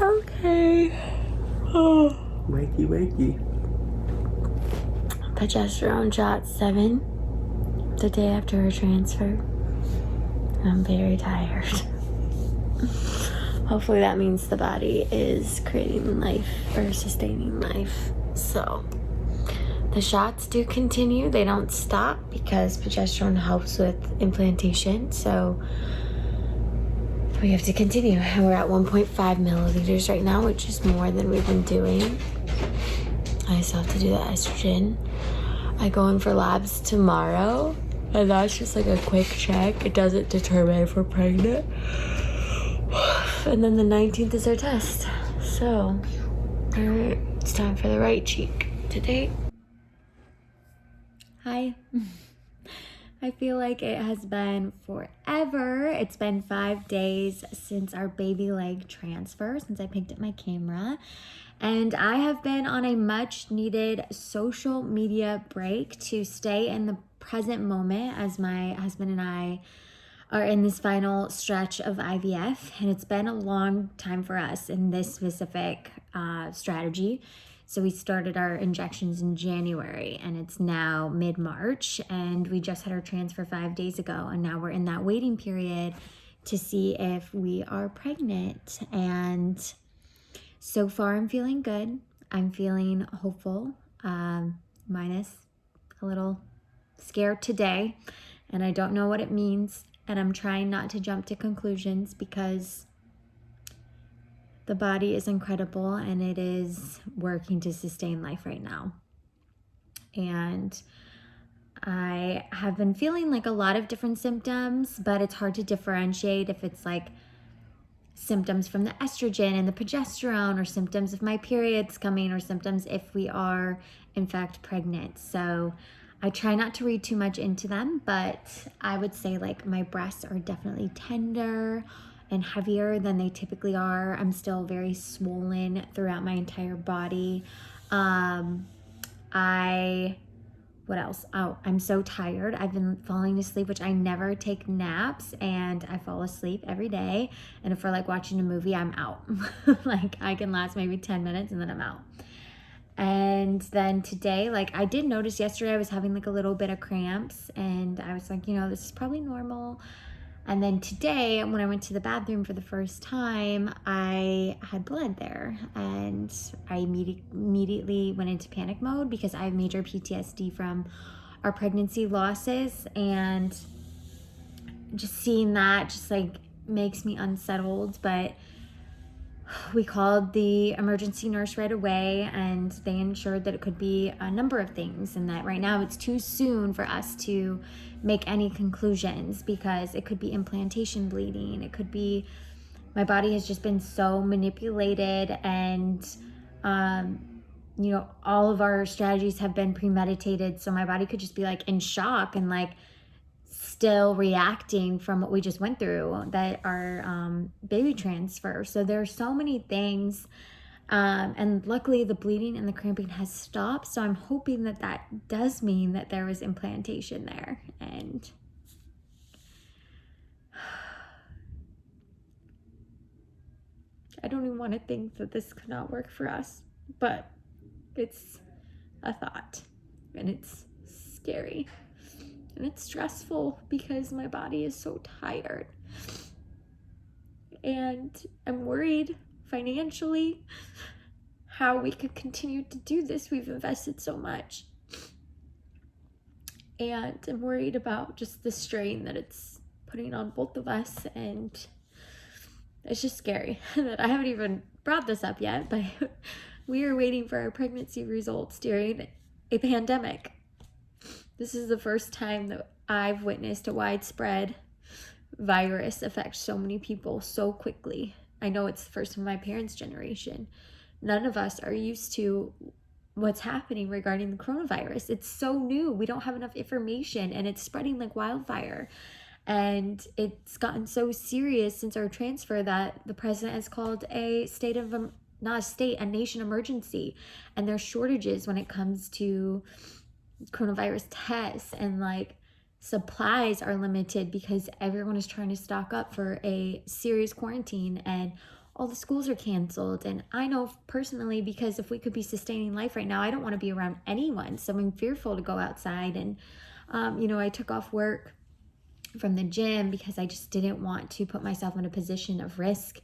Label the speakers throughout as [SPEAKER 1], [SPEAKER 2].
[SPEAKER 1] Okay. Oh. Wakey. Progesterone shot 7 the day after her transfer. I'm very tired. Hopefully that means the body is creating life or sustaining life. So the shots do continue. They don't stop because progesterone helps with implantation. So we have to continue. We're at 1.5 milliliters right now, which is more than we've been doing. I still have to do the estrogen. I go in for labs tomorrow, and that's just like a quick check. It doesn't determine if we're pregnant. And then the 19th is our test. So, alright, it's time for the right cheek today. Hi. I feel like it has been forever. It's been 5 days since our baby leg transfer, since I picked up my camera. And I have been on a much needed social media break to stay in the present moment as my husband and I are in this final stretch of IVF. And it's been a long time for us in this specific strategy. So we started our injections in January and it's now mid-March, and we just had our transfer 5 days ago, and now we're in that waiting period to see if we are pregnant. And so far I'm feeling good. I'm feeling hopeful, minus a little scared today, and I don't know what it means, and I'm trying not to jump to conclusions because the body is incredible and it is working to sustain life right now. And I have been feeling like a lot of different symptoms, but it's hard to differentiate if it's like symptoms from the estrogen and the progesterone, or symptoms of my periods coming, or symptoms if we are in fact pregnant. So I try not to read too much into them, but I would say like my breasts are definitely tender and heavier than they typically are. I'm still very swollen throughout my entire body. What else? Oh, I'm so tired. I've been falling asleep, which I never take naps, and I fall asleep every day. And if we're like watching a movie, I'm out. Like I can last maybe 10 minutes and then I'm out. And then today, like I did notice yesterday I was having like a little bit of cramps, and I was like, this is probably normal. And then today, when I went to the bathroom for the first time, I had blood there, and I immediately went into panic mode because I have major PTSD from our pregnancy losses, and just seeing that just like makes me unsettled. But we called the emergency nurse right away, and they ensured that it could be a number of things, and that right now it's too soon for us to make any conclusions because it could be implantation bleeding. It could be my body has just been so manipulated, and all of our strategies have been premeditated. So my body could just be like in shock and like still reacting from what we just went through, that our baby transfer. So there are so many things, and luckily the bleeding and the cramping has stopped. So I'm hoping that that does mean that there was implantation there. And I don't even want to think that this could not work for us, but it's a thought, and it's scary. And it's stressful because my body is so tired. And I'm worried financially how we could continue to do this. We've invested so much. And I'm worried about just the strain that it's putting on both of us. And it's just scary that I haven't even brought this up yet, but we are waiting for our pregnancy results during a pandemic. This is the first time that I've witnessed a widespread virus affect so many people so quickly. I know it's the first from my parents' generation. None of us are used to what's happening regarding the coronavirus. It's so new. We don't have enough information, and it's spreading like wildfire. And it's gotten so serious since our transfer that the president has called a a nation emergency. And there's shortages when it comes to coronavirus tests, and like supplies are limited because everyone is trying to stock up for a serious quarantine, and all the schools are canceled. And I know personally, because if we could be sustaining life right now, I don't want to be around anyone. So I'm fearful to go outside. And, I took off work from the gym because I just didn't want to put myself in a position of risk,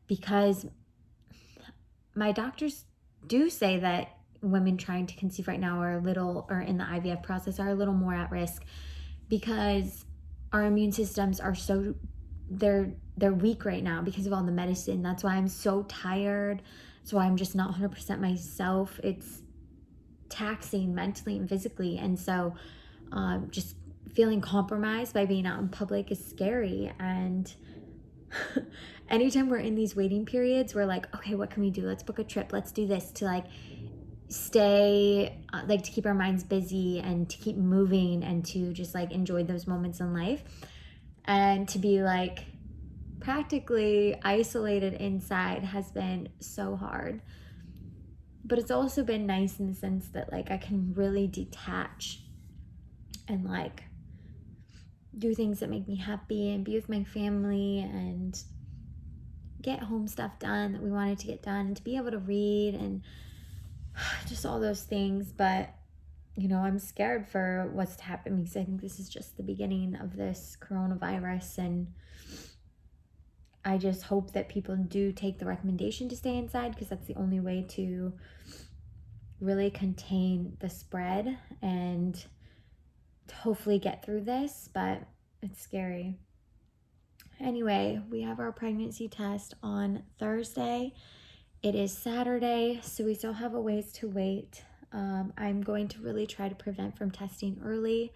[SPEAKER 1] because my doctors do say that women trying to conceive right now are in the IVF process are a little more at risk, because our immune systems are they're weak right now because of all the medicine. That's why I'm so tired. That's why I'm just not 100% myself. It's taxing mentally and physically. And so just feeling compromised by being out in public is scary. And anytime we're in these waiting periods, we're like, okay, what can we do? Let's book a trip. Let's do this to like stay, to keep our minds busy and to keep moving and to just like enjoy those moments in life. And to be like practically isolated inside has been so hard. But it's also been nice in the sense that like I can really detach and like do things that make me happy and be with my family and get home stuff done that we wanted to get done, and to be able to read and just all those things. But I'm scared for what's to happen, because I think this is just the beginning of this coronavirus, and I just hope that people do take the recommendation to stay inside, because that's the only way to really contain the spread and to hopefully get through this. But it's scary. Anyway, we have our pregnancy test on Thursday. It is Saturday, so we still have a ways to wait. I'm going to really try to prevent from testing early.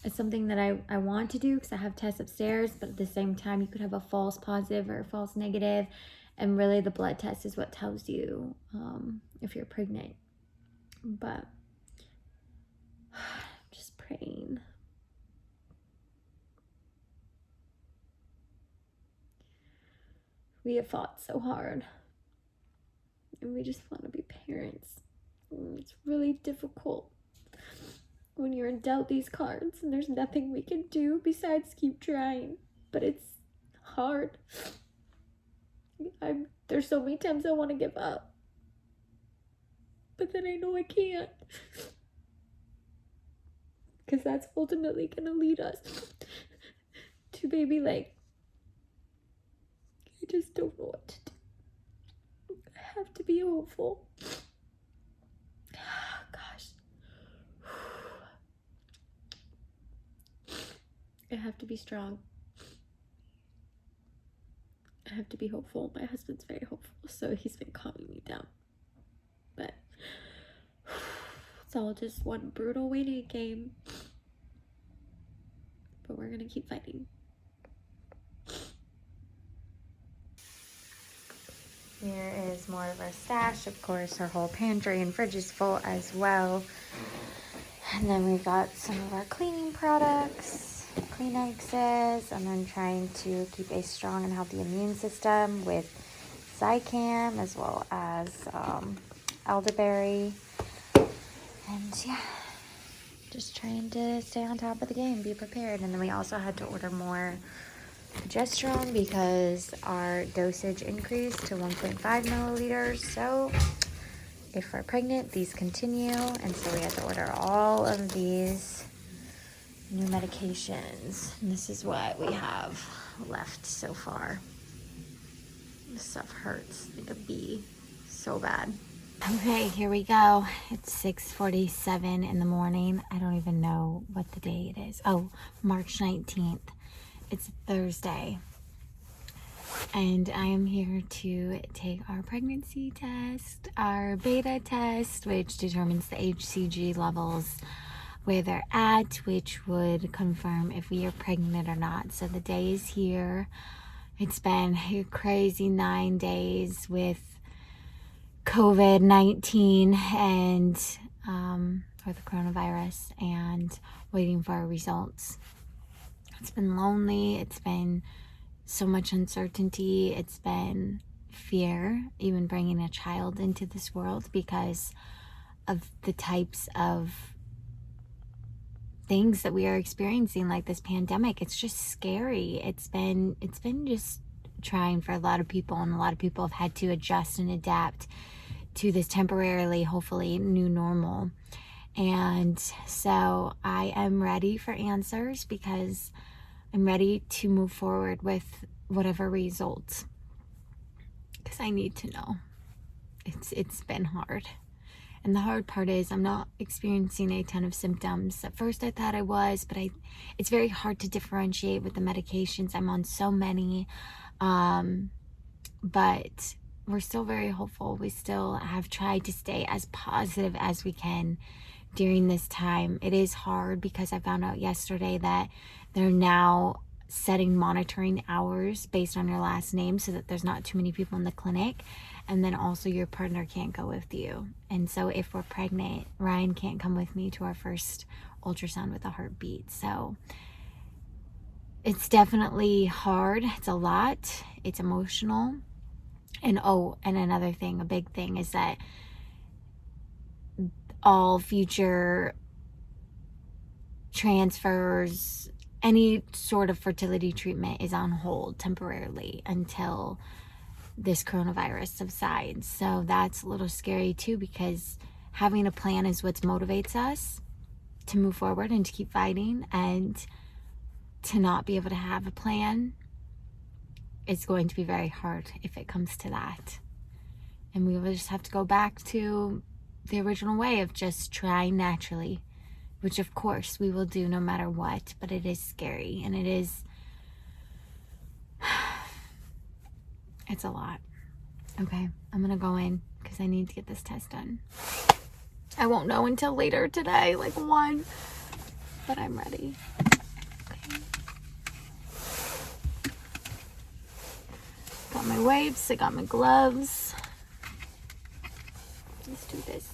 [SPEAKER 1] It's something that I want to do because I have tests upstairs, but at the same time, you could have a false positive or a false negative, and really the blood test is what tells you if you're pregnant. But I'm just praying. We have fought so hard, and we just want to be parents. It's really difficult when you're dealt these cards and there's nothing we can do besides keep trying. But it's hard. There's so many times I want to give up, but then I know I can't, because that's ultimately going to lead us to baby Legg. I just don't know what to do. I have to be hopeful. Gosh. I have to be strong. I have to be hopeful. My husband's very hopeful, so he's been calming me down. But it's all just one brutal waiting game. But we're going to keep fighting. Here is more of our stash. Of course, our whole pantry and fridge is full as well. And then we've got some of our cleaning products, Kleenexes, and then trying to keep a strong and healthy immune system with Zicam as well as elderberry. And yeah, just trying to stay on top of the game, be prepared. And then we also had to order more progesterone because our dosage increased to 1.5 milliliters. So if we're pregnant, these continue. And so we had to order all of these new medications. And this is what we have left so far. This stuff hurts like a bee so bad. Okay, here we go. It's 6:47 in the morning. I don't even know what the day it is. Oh, March 19th. It's Thursday. And I am here to take our pregnancy test, our beta test, which determines the HCG levels, where they're at, which would confirm if we are pregnant or not. So the day is here. It's been a crazy 9 days with COVID-19 and or the coronavirus, and waiting for our results. It's been lonely. It's been so much uncertainty. It's been fear, even bringing a child into this world, because of the types of things that we are experiencing, like this pandemic. It's just scary. It's been just trying for a lot of people, and a lot of people have had to adjust and adapt to this temporarily, hopefully, new normal. And so I am ready for answers, because I'm ready to move forward with whatever results, because I need to know. It's been hard. And the hard part is I'm not experiencing a ton of symptoms. At first I thought I was, but it's very hard to differentiate with the medications. I'm on so many. But we're still very hopeful. We still have tried to stay as positive as we can during this time. It is hard, because I found out yesterday that they're now setting monitoring hours based on your last name, so that there's not too many people in the clinic. And then also your partner can't go with you. And so if we're pregnant, Ryan can't come with me to our first ultrasound with a heartbeat. So it's definitely hard. It's a lot. It's emotional. And and another thing, a big thing, is that all future transfers, any sort of fertility treatment is on hold temporarily until this coronavirus subsides. So that's a little scary too, because having a plan is what motivates us to move forward and to keep fighting. And to not be able to have a plan, it's going to be very hard if it comes to that. And we will just have to go back to the original way of just trying naturally, which of course we will do no matter what. But it is scary, and it's a lot. Okay, I'm gonna go in because I need to get this test done. I won't know until later today, like 1, but I'm ready. Okay. Got my wipes, I got my gloves. Let's do this.